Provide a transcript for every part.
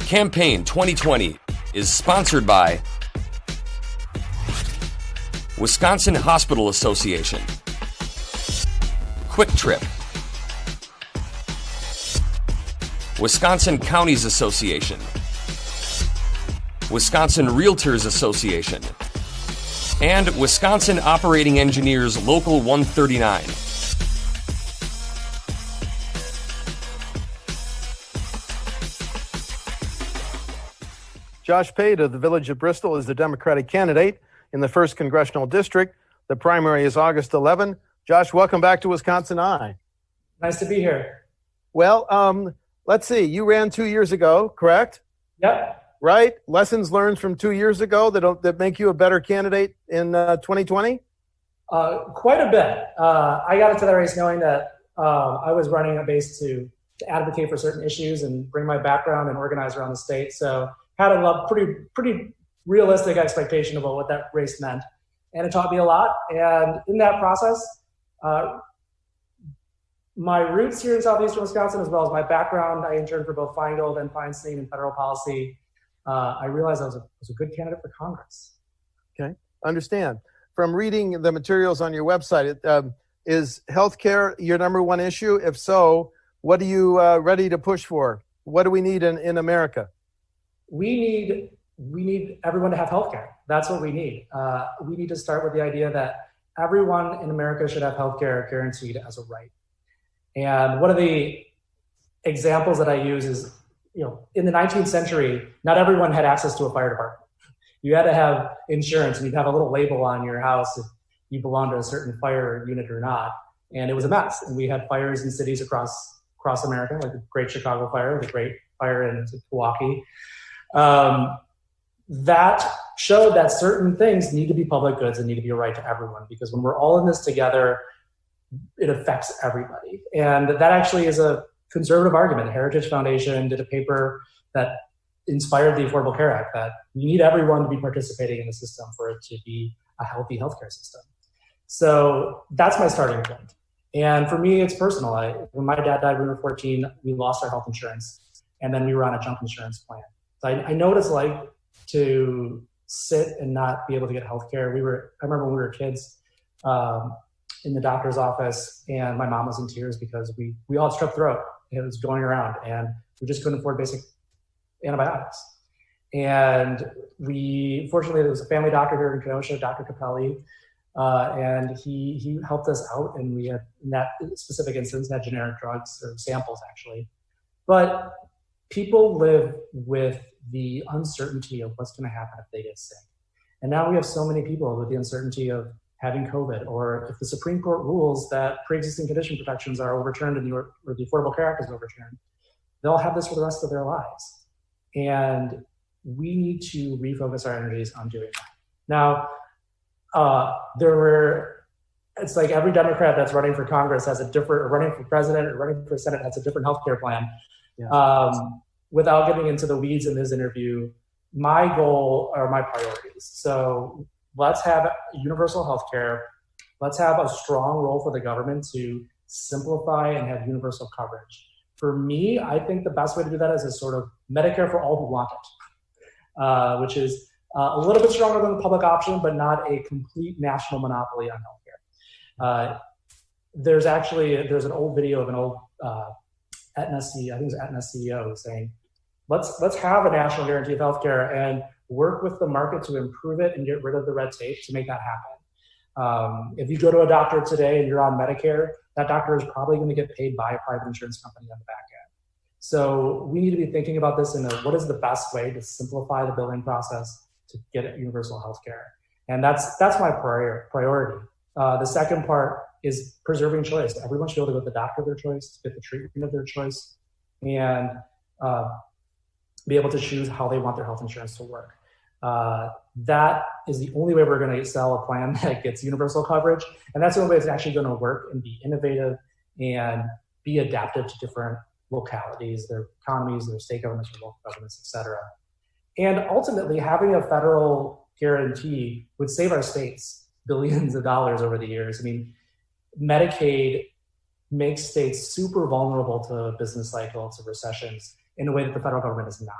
Campaign 2020 is sponsored by Wisconsin Hospital Association, Quick Trip, Wisconsin Counties Association, Wisconsin Realtors Association, and Wisconsin Operating Engineers Local 139. Josh Pade of the Village of Bristol is the Democratic candidate in the 1st Congressional District. The primary is August 11. Josh, welcome back to WisconsinEye. Nice to be here. Well, let's see. You ran 2 years ago, correct? Yep. Right? Lessons learned from 2 years ago that make you a better candidate in 2020? Quite a bit. I got into the race knowing that I was running a base to advocate for certain issues and bring my background and organize around the state. So had a pretty realistic expectation about what that race meant. And it taught me a lot. And in that process, my roots here in southeastern Wisconsin, as well as my background, I interned for both Feingold and Feinstein in federal policy. I realized I was a good candidate for Congress. Okay, understand. From reading the materials on your website, is healthcare your number one issue? If so, what are you ready to push for? What do we need in America? We need everyone to have healthcare. That's what we need. We need to start with the idea that everyone in America should have healthcare guaranteed as a right. And one of the examples that I use is, in the 19th century, not everyone had access to a fire department. You had to have insurance, and you'd have a little label on your house if you belonged to a certain fire unit or not. And it was a mess. And we had fires in cities across America, like the Great Chicago Fire, the Great Fire in Milwaukee. That showed that certain things need to be public goods and need to be a right to everyone, because when we're all in this together, it affects everybody. And that actually is a conservative argument. Heritage Foundation did a paper that inspired the Affordable Care Act, that we need everyone to be participating in the system for it to be a healthy healthcare system. So that's my starting point. And for me, it's personal. When my dad died when we were 14, we lost our health insurance, and then we were on a junk insurance plan. So I know what it's like to sit and not be able to get health care. I remember when we were kids in the doctor's office, and my mom was in tears because we all had strep throat. It was going around, and we just couldn't afford basic antibiotics. And fortunately, there was a family doctor here in Kenosha, Dr. Capelli, and he helped us out. And we had, in that specific instance, had generic drugs, or samples actually. But people live with the uncertainty of what's going to happen if they get sick. And now we have so many people with the uncertainty of having COVID, or if the Supreme Court rules that pre-existing condition protections are overturned or the Affordable Care Act is overturned, they'll have this for the rest of their lives. And we need to refocus our energies on doing that. Now, it's like every Democrat that's running for Congress has or running for president or running for Senate has a different healthcare plan. Yeah. Without getting into the weeds in this interview, my goal are my priorities. So let's have universal healthcare. Let's have a strong role for the government to simplify and have universal coverage. For me, I think the best way to do that is a sort of Medicare for all who want it, which is a little bit stronger than the public option, but not a complete national monopoly on healthcare. There's an old video of an old Aetna CEO saying, let's have a national guarantee of healthcare and work with the market to improve it and get rid of the red tape to make that happen. If you go to a doctor today and you're on Medicare, that doctor is probably going to get paid by a private insurance company on the back end. So we need to be thinking about this what is the best way to simplify the billing process to get universal healthcare. And that's my priority. The second part is preserving choice. Everyone should be able to go to the doctor of their choice, get the treatment of their choice, and be able to choose how they want their health insurance to work. That is the only way we're going to sell a plan that gets universal coverage. And that's the only way it's actually going to work and be innovative and be adaptive to different localities, their economies, their state governments, or local governments, et cetera. And ultimately, having a federal guarantee would save our states billions of dollars over the years. I mean, Medicaid makes states super vulnerable to business cycles, to recessions, in a way that the federal government is not.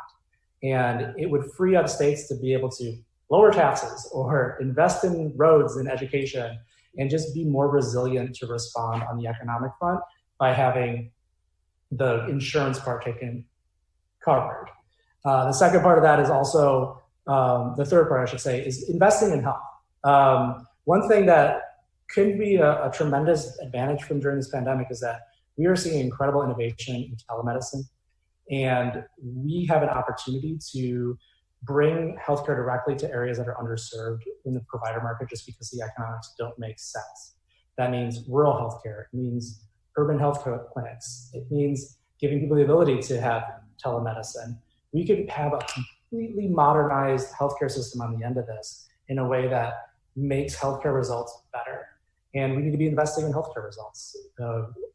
And it would free up states to be able to lower taxes or invest in roads and education and just be more resilient to respond on the economic front by having the insurance part taken covered. The second part of that is also, the third part I should say, is investing in health. One thing that could be a tremendous advantage from during this pandemic is that we are seeing incredible innovation in telemedicine, and we have an opportunity to bring healthcare directly to areas that are underserved in the provider market just because the economics don't make sense. That means rural healthcare, it means urban healthcare clinics, it means giving people the ability to have telemedicine. We could have a completely modernized healthcare system on the end of this in a way that makes healthcare results better. And we need to be investing in healthcare results.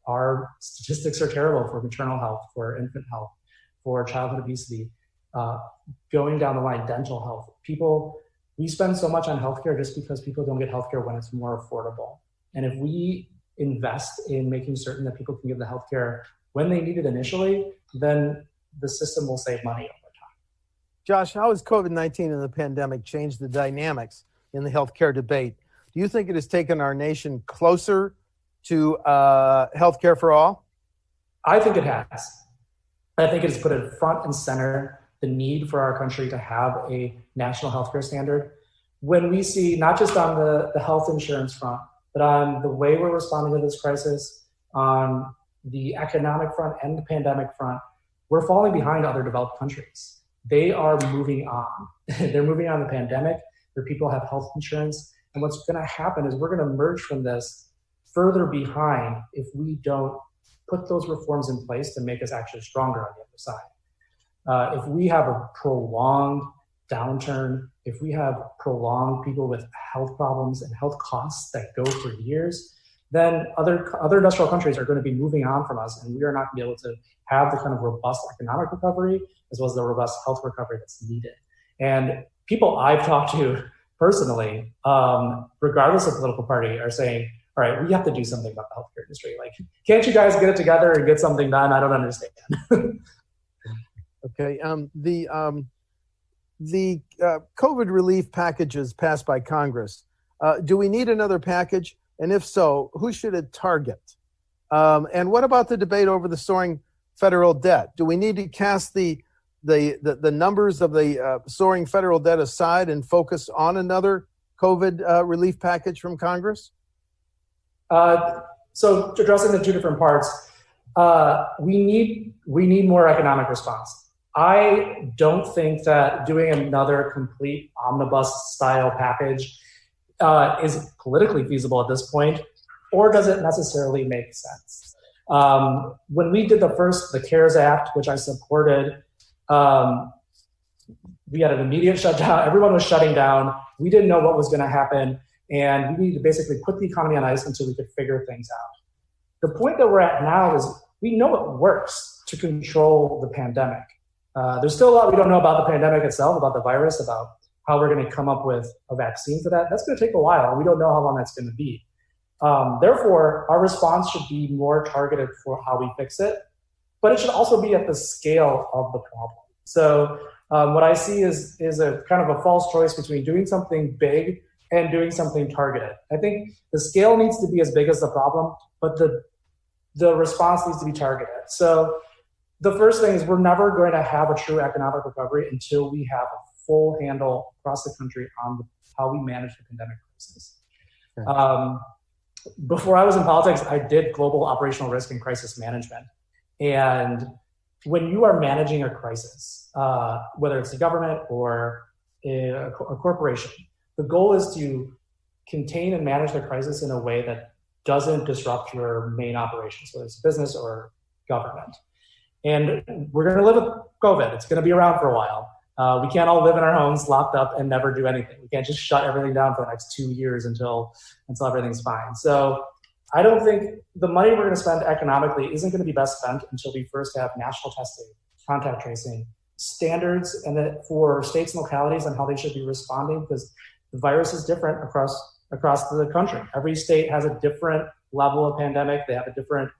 Our statistics are terrible for maternal health, for infant health, for childhood obesity, going down the line, dental health. We spend so much on healthcare just because people don't get healthcare when it's more affordable. And if we invest in making certain that people can get the healthcare when they need it initially, then the system will save money over time. Josh, how has COVID-19 and the pandemic changed the dynamics in the healthcare debate? Do you think it has taken our nation closer to healthcare for all? I think it has. I think it has put it front and center the need for our country to have a national healthcare standard. When we see, not just on the health insurance front, but on the way we're responding to this crisis, on the economic front and the pandemic front, we're falling behind other developed countries. They are moving on. They're moving on the pandemic. Their people have health insurance. And what's going to happen is we're going to emerge from this further behind if we don't put those reforms in place to make us actually stronger on the other side. If we have a prolonged downturn, if we have prolonged people with health problems and health costs that go for years, then other industrial countries are going to be moving on from us, and we are not going to be able to have the kind of robust economic recovery as well as the robust health recovery that's needed. And people I've talked to personally, regardless of political party, are saying, all right, we have to do something about the healthcare industry. Like, can't you guys get it together and get something done? I don't understand. Okay. The COVID relief packages passed by Congress, do we need another package? And if so, who should it target? And what about the debate over the soaring federal debt? Do we need to cast the numbers of the soaring federal debt aside and focus on another COVID relief package from Congress? So addressing the two different parts, we need more economic response. I don't think that doing another complete omnibus style package is politically feasible at this point, or does it necessarily make sense? When we did the CARES Act, which I supported, we had an immediate shutdown. Everyone was shutting down. We didn't know what was going to happen, and we needed to basically put the economy on ice until we could figure things out. The point that we're at now is we know it works to control the pandemic. There's still a lot we don't know about the pandemic itself, about the virus, about how we're going to come up with a vaccine for that. That's going to take a while, and we don't know how long that's going to be. Therefore, our response should be more targeted for how we fix it, but it should also be at the scale of the problem. So what I see is a kind of a false choice between doing something big and doing something targeted. I think the scale needs to be as big as the problem, but the response needs to be targeted. So the first thing is we're never going to have a true economic recovery until we have a full handle across the country on how we manage the pandemic crisis. Okay. Before I was in politics, I did global operational risk and crisis management. And when you are managing a crisis, whether it's a government or a corporation, the goal is to contain and manage the crisis in a way that doesn't disrupt your main operations, whether it's business or government. And we're going to live with COVID. It's going to be around for a while. We can't all live in our homes locked up and never do anything. We can't just shut everything down for the next 2 years until everything's fine. So I don't think the money we're going to spend economically isn't going to be best spent until we first have national testing, contact tracing, standards, and that for states and localities on how they should be responding, because the virus is different across the country. Every state has a different level of pandemic. They have a different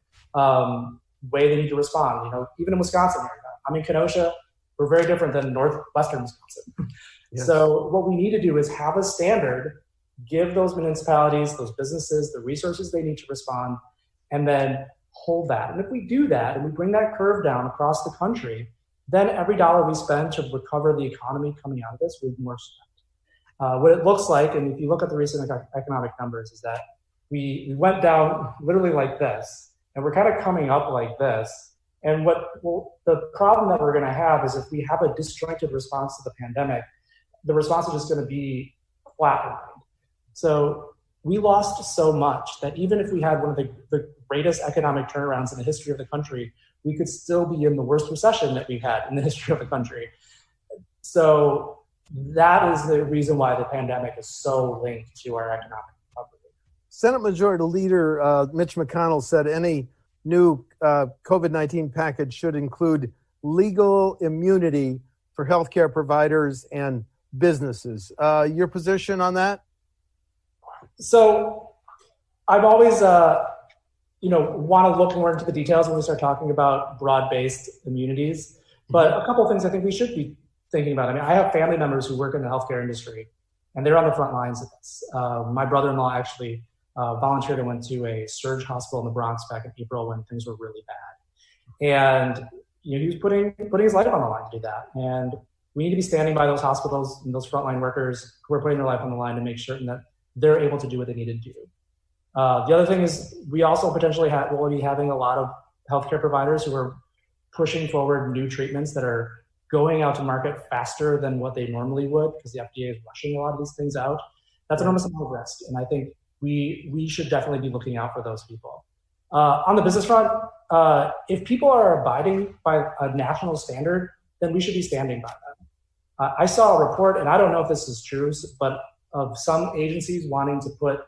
way they need to respond. You know, even in Wisconsin, I'm in Kenosha. We're very different than Northwestern Wisconsin. Yes. So what we need to do is have a standard, give those municipalities, those businesses, the resources they need to respond, and then hold that. And if we do that and we bring that curve down across the country, then every dollar we spend to recover the economy coming out of this will be more spent. What it looks like, and if you look at the recent economic numbers, is that we went down literally like this, and we're kind of coming up like this. And the problem that we're going to have is if we have a disjointed response to the pandemic, the response is just going to be flatlined. So we lost so much that even if we had one of the greatest economic turnarounds in the history of the country, we could still be in the worst recession that we've had in the history of the country. So that is the reason why the pandemic is so linked to our economic recovery. Senate Majority Leader Mitch McConnell said any new COVID-19 package should include legal immunity for healthcare providers and businesses. Your position on that? So I've always, want to look more into the details when we start talking about broad-based immunities. But a couple of things I think we should be thinking about. I mean, I have family members who work in the healthcare industry, and they're on the front lines of this. My brother-in-law actually volunteered and went to a surge hospital in the Bronx back in April when things were really bad. And he was putting his life on the line to do that. And we need to be standing by those hospitals and those frontline workers who are putting their life on the line to make certain that they're able to do what they need to do. The other thing is we also potentially will be having a lot of healthcare providers who are pushing forward new treatments that are going out to market faster than what they normally would because the FDA is rushing a lot of these things out. That's an enormous amount of risk. And I think we should definitely be looking out for those people. On the business front, if people are abiding by a national standard, then we should be standing by them. I saw a report, and I don't know if this is true, but of some agencies wanting to put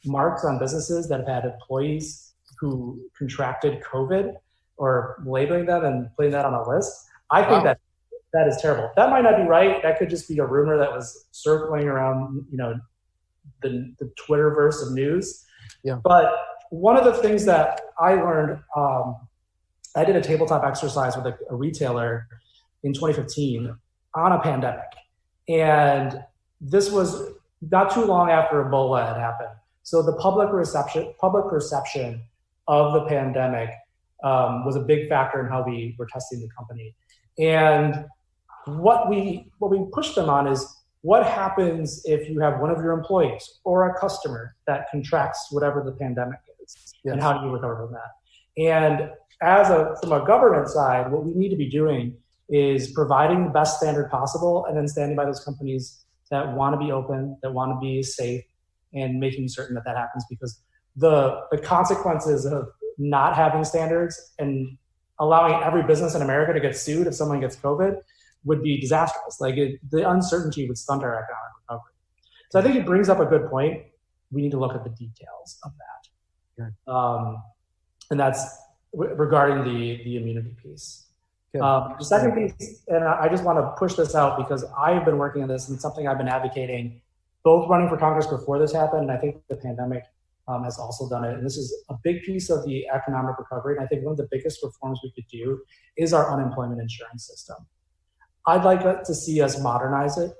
marks on businesses that have had employees who contracted COVID or labeling them and putting that on a list. I think that is terrible. That might not be right. That could just be a rumor that was circling around, the Twitterverse of news. Yeah. But one of the things that I learned, I did a tabletop exercise with a retailer in 2015 on a pandemic. And this was not too long after Ebola had happened. So the public perception of the pandemic was a big factor in how we were testing the company. And what we pushed them on is what happens if you have one of your employees or a customer that contracts whatever the pandemic is, yes, and how do you recover from that? And from a government side, what we need to be doing is providing the best standard possible and then standing by those companies that want to be open, that want to be safe, and making certain that happens, because the consequences of not having standards and allowing every business in America to get sued if someone gets COVID would be disastrous. The uncertainty would stunt our economic recovery. So I think it brings up a good point. We need to look at the details of that. Okay. And that's regarding the immunity piece. Okay. The second piece, and I just want to push this out because I've been working on this and it's something I've been advocating, both running for Congress before this happened, and I think the pandemic has also done it. And this is a big piece of the economic recovery. And I think one of the biggest reforms we could do is our unemployment insurance system. I'd like to see us modernize it.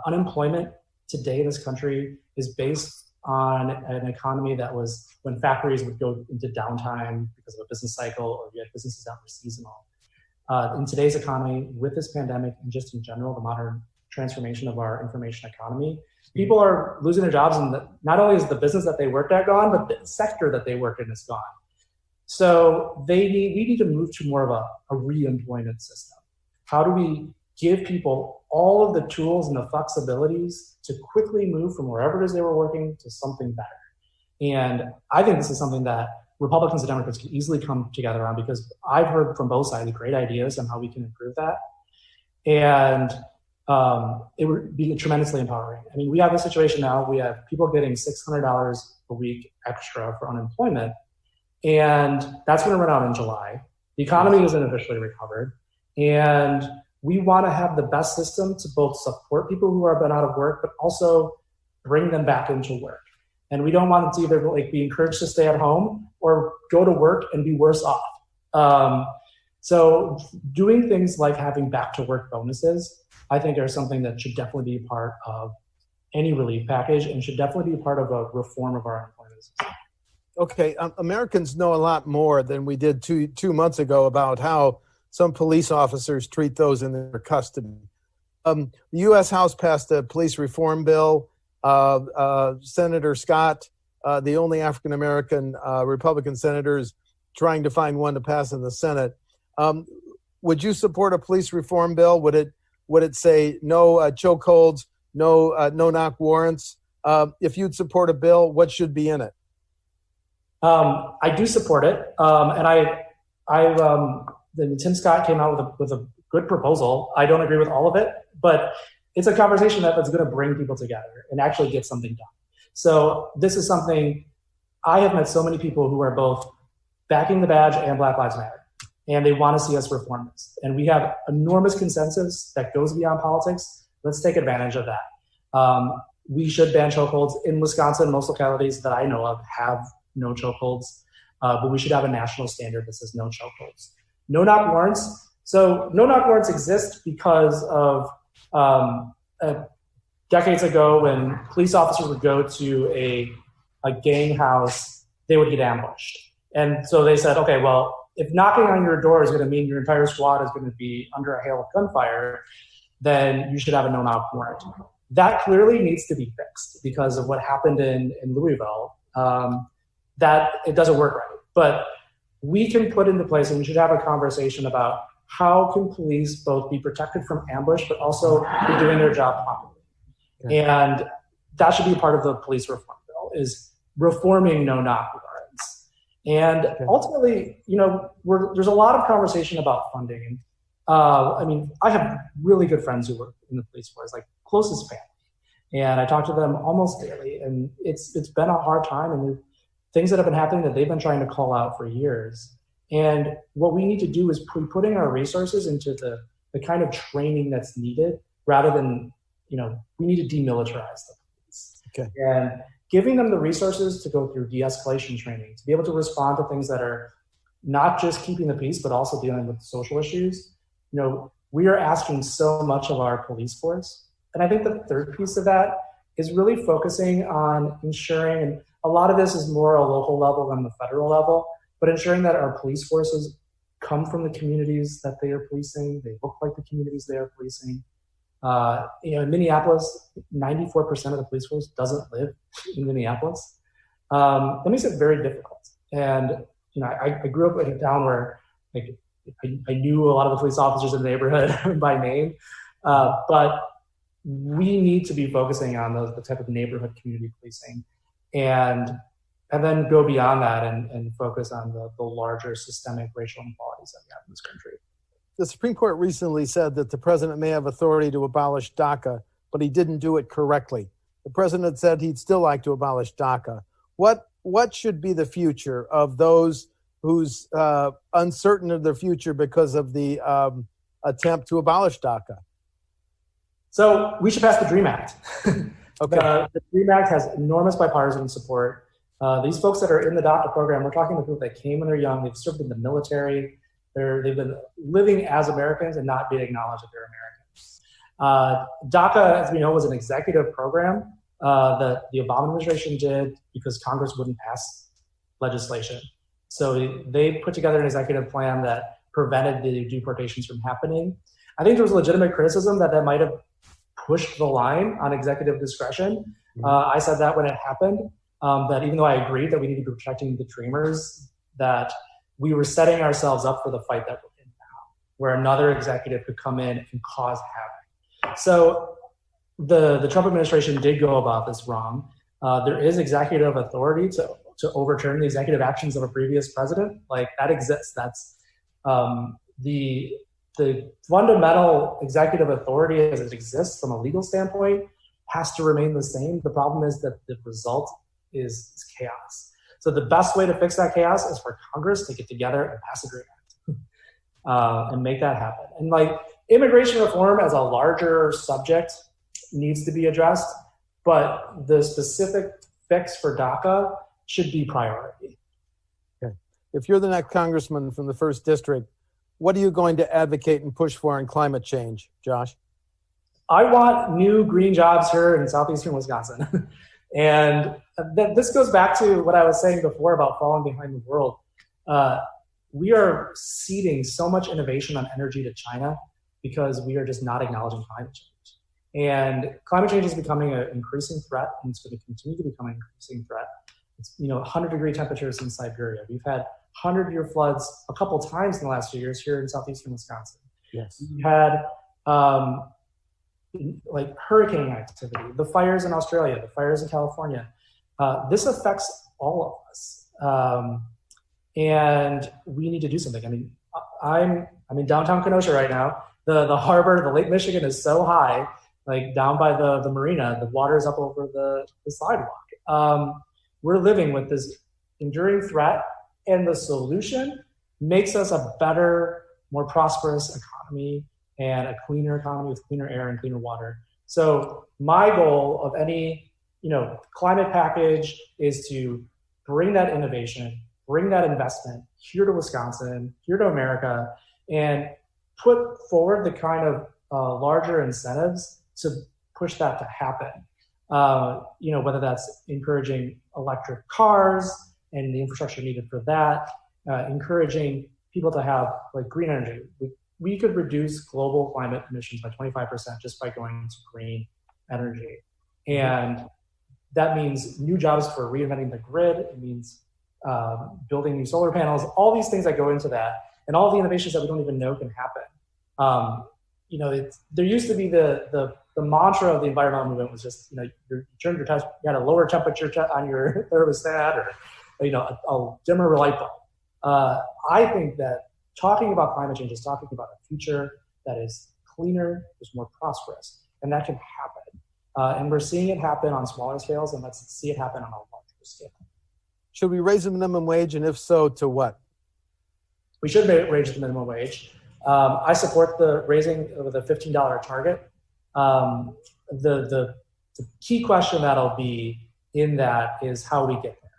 Unemployment today in this country is based on an economy that was when factories would go into downtime because of a business cycle, or we had businesses that were seasonal. In today's economy, with this pandemic and just in general, the modern transformation of our information economy, people are losing their jobs, and not only is the business that they worked at gone, but the sector that they work in is gone. So we need to move to more of a re-employment system. How do we give people all of the tools and the flexibilities to quickly move from wherever it is they were working to something better? And I think this is something that Republicans and Democrats can easily come together on, because I've heard from both sides great ideas on how we can improve that. And it would be tremendously empowering. I mean, we have a situation now, we have people getting $600 a week extra for unemployment, and that's going to run out in July. The economy isn't officially recovered, and we want to have the best system to both support people who have been out of work, but also bring them back into work. And we don't want them to either be encouraged to stay at home or go to work and be worse off. So doing things like having back to work bonuses, I think are something that should definitely be a part of any relief package and should definitely be a part of a reform of our employment system. Okay, Americans know a lot more than we did two months ago about how some police officers treat those in their custody. The U.S. House passed a police reform bill. Senator Scott, the only African-American Republican senator, is trying to find one to pass in the Senate. Would you support a police reform bill? Would it say no chokeholds, no knock warrants? If you'd support a bill, what should be in it? I do support it, and Tim Scott came out with a good proposal. I don't agree with all of it, but it's a conversation that's going to bring people together and actually get something done. So this is something I have met so many people who are both backing the badge and Black Lives Matter, and they want to see us reform this. And we have enormous consensus that goes beyond politics. Let's take advantage of that. We should ban chokeholds. In Wisconsin, most localities that I know of have no chokeholds, but we should have a national standard that says no chokeholds. No knock warrants. So no knock warrants exist because of decades ago when police officers would go to a gang house, they would get ambushed. And so they said, okay, well, if knocking on your door is going to mean your entire squad is going to be under a hail of gunfire, then you should have a no knock warrant. That clearly needs to be fixed because of what happened in Louisville. That it doesn't work right. But we can put into place, and we should have a conversation about how can police both be protected from ambush, but also be doing their job properly. Okay. And that should be part of the police reform bill, is reforming no knock warrants. And ultimately, there's a lot of conversation about funding. I have really good friends who work in the police force, like closest family. And I talk to them almost daily, and it's been a hard time, and things that have been happening that they've been trying to call out for years. And what we need to do is putting our resources into the kind of training that's needed rather than, we need to demilitarize the police. Okay. And giving them the resources to go through de-escalation training, to be able to respond to things that are not just keeping the peace, but also dealing with social issues. We are asking so much of our police force. And I think the third piece of that is really focusing on ensuring, and a lot of this is more a local level than the federal level, but ensuring that our police forces come from the communities that they are policing. They look like the communities they are policing. In Minneapolis, 94% of the police force doesn't live in Minneapolis. That makes it very difficult. And, I grew up in a town where I knew a lot of the police officers in the neighborhood by name, but we need to be focusing on the type of neighborhood community policing and then go beyond that and focus on the larger systemic racial inequalities that we have in this country. The Supreme Court recently said that the president may have authority to abolish DACA, but he didn't do it correctly. The president said he'd still like to abolish DACA. What should be the future of those who's uncertain of their future because of the attempt to abolish DACA? So we should pass the DREAM Act. Okay. The DREAM Act has enormous bipartisan support. These folks that are in the DACA program, we're talking about people that came when they're young, they've served in the military, they've been living as Americans and not being acknowledged that they're Americans. DACA, as we know, was an executive program that the Obama administration did because Congress wouldn't pass legislation. So they put together an executive plan that prevented the deportations from happening. I think there was legitimate criticism that might have pushed the line on executive discretion. I said that when it happened, that even though I agreed that we need to be protecting the dreamers, that we were setting ourselves up for the fight that we're in now, where another executive could come in and cause havoc. So the Trump administration did go about this wrong. There is executive authority to overturn the executive actions of a previous president. Like, that exists. That's the fundamental executive authority as it exists from a legal standpoint has to remain the same. The problem is that the result is chaos. So the best way to fix that chaos is for Congress to get together and pass a DREAM Act and make that happen. And immigration reform as a larger subject needs to be addressed, but the specific fix for DACA should be priority. Okay. If you're the next congressman from the 1st District, what are you going to advocate and push for in climate change, Josh? I want new green jobs here in southeastern Wisconsin. And this goes back to what I was saying before about falling behind the world. We are ceding so much innovation on energy to China because we are just not acknowledging climate change. And climate change is becoming an increasing threat, and it's going to continue to become an increasing threat. It's 100-degree temperatures in Siberia. We've had 100-year floods a couple times in the last few years here in southeastern Wisconsin. Yes. We've had like hurricane activity, the fires in Australia, the fires in California. This affects all of us. And we need to do something. I mean, I'm in downtown Kenosha right now. The harbor, the Lake Michigan is so high, like down by the marina, the water is up over the sidewalk. We're living with this enduring threat, and the solution makes us a better, more prosperous economy and a cleaner economy with cleaner air and cleaner water. So my goal of any climate package is to bring that innovation, bring that investment here to Wisconsin, here to America, and put forward the kind of larger incentives to push that to happen. Whether that's encouraging electric cars and the infrastructure needed for that, encouraging people to have like green energy. We could reduce global climate emissions by 25% just by going to green energy. And that means new jobs for reinventing the grid. It means building new solar panels, all these things that go into that, and all the innovations that we don't even know can happen. There used to be the mantra of the environmental movement was just, you had a lower temperature on your thermostat, or a dimmer light bulb. I think that talking about climate change is talking about a future that is cleaner, is more prosperous, and that can happen. And we're seeing it happen on smaller scales, and let's see it happen on a larger scale. Should we raise the minimum wage, and if so, to what? We should raise the minimum wage. I support the raising of the $15 target. The key question that'll be in that is how we get there.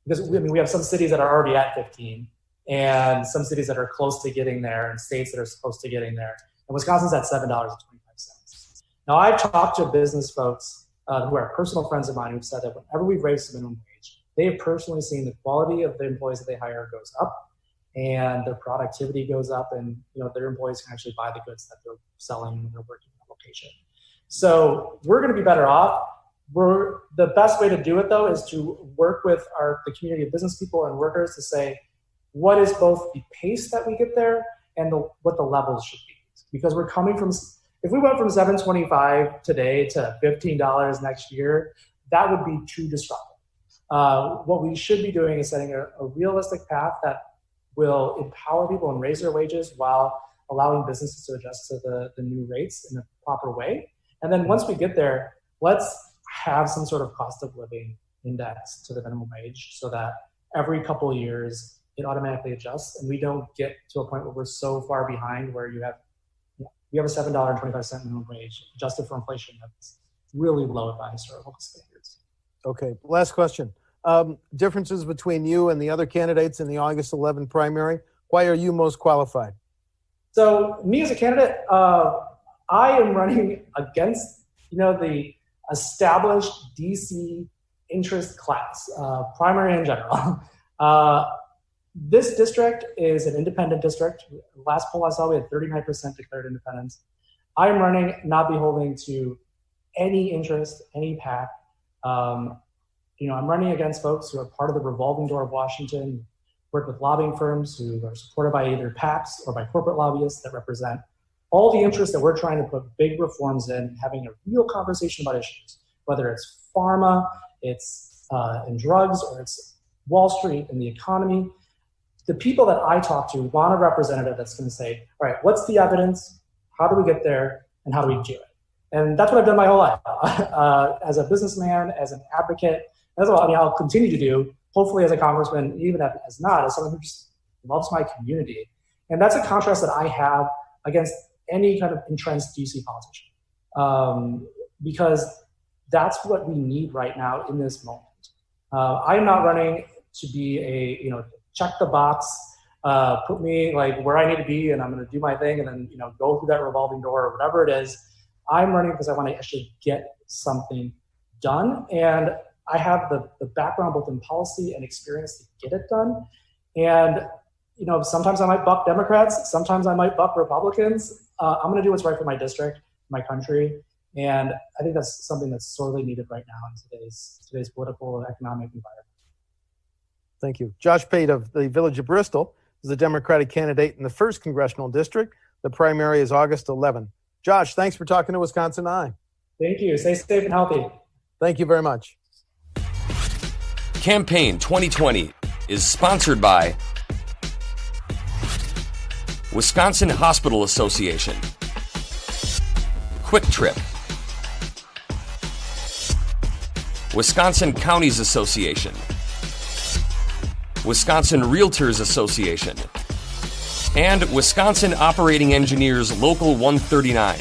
Because we have some cities that are already at 15, and some cities that are close to getting there, and states that are close to getting there. And Wisconsin's at $7.25. Now, I've talked to business folks who are personal friends of mine who've said that whenever we've raised the minimum wage, they have personally seen the quality of the employees that they hire goes up, and their productivity goes up, and their employees can actually buy the goods that they're selling when they're working in a location. So we're going to be better off. The best way to do it, though, is to work with the community of business people and workers to say what is both the pace that we get there and what the levels should be. Because we're coming from, if we went from $7.25 today to $15 next year, that would be too disruptive. What we should be doing is setting a realistic path that will empower people and raise their wages while allowing businesses to adjust to the new rates in a proper way. And then once we get there, let's have some sort of cost of living index to the minimum wage so that every couple of years it automatically adjusts, and we don't get to a point where we're so far behind where you have a $7.25 minimum wage adjusted for inflation that's really low by historical standards. Okay, last question. Differences between you and the other candidates in the August 11 primary. Why are you most qualified? So me as a candidate, I am running against the established DC interest class, primary in general. This district is an independent district. Last poll I saw, we had 39% declared independence. I am running not beholden to any interest, any PAC. I'm running against folks who are part of the revolving door of Washington, work with lobbying firms who are supported by either PACs or by corporate lobbyists that represent all the interests that we're trying to put big reforms in, having a real conversation about issues, whether it's pharma, it's in drugs, or it's Wall Street and the economy. The people that I talk to want a representative that's going to say, all right, what's the evidence? How do we get there? And how do we do it? And that's what I've done my whole life. As a businessman, as an advocate, that's what I'll continue to do, hopefully as a congressman, even as not, as someone who just loves my community. And that's a contrast that I have against any kind of entrenched DC politician, because that's what we need right now in this moment. I'm not running to be a, check the box put me like where I need to be, and I'm going to do my thing, and then go through that revolving door or whatever it is. I'm running because I want to actually get something done, and I have the background both in policy and experience to get it done. And sometimes I might buck Democrats, sometimes I might buck Republicans. I'm going to do what's right for my district, my country, and I think that's something that's sorely needed right now in today's political and economic environment. Thank you. Josh Pade of the Village of Bristol is the Democratic candidate in the 1st Congressional District. The primary is August 11. Josh, thanks for talking to WisconsinEye. Thank you. Stay safe and healthy. Thank you very much. Campaign 2020 is sponsored by Wisconsin Hospital Association, Quick Trip, Wisconsin Counties Association, Wisconsin Realtors Association, and Wisconsin Operating Engineers Local 139.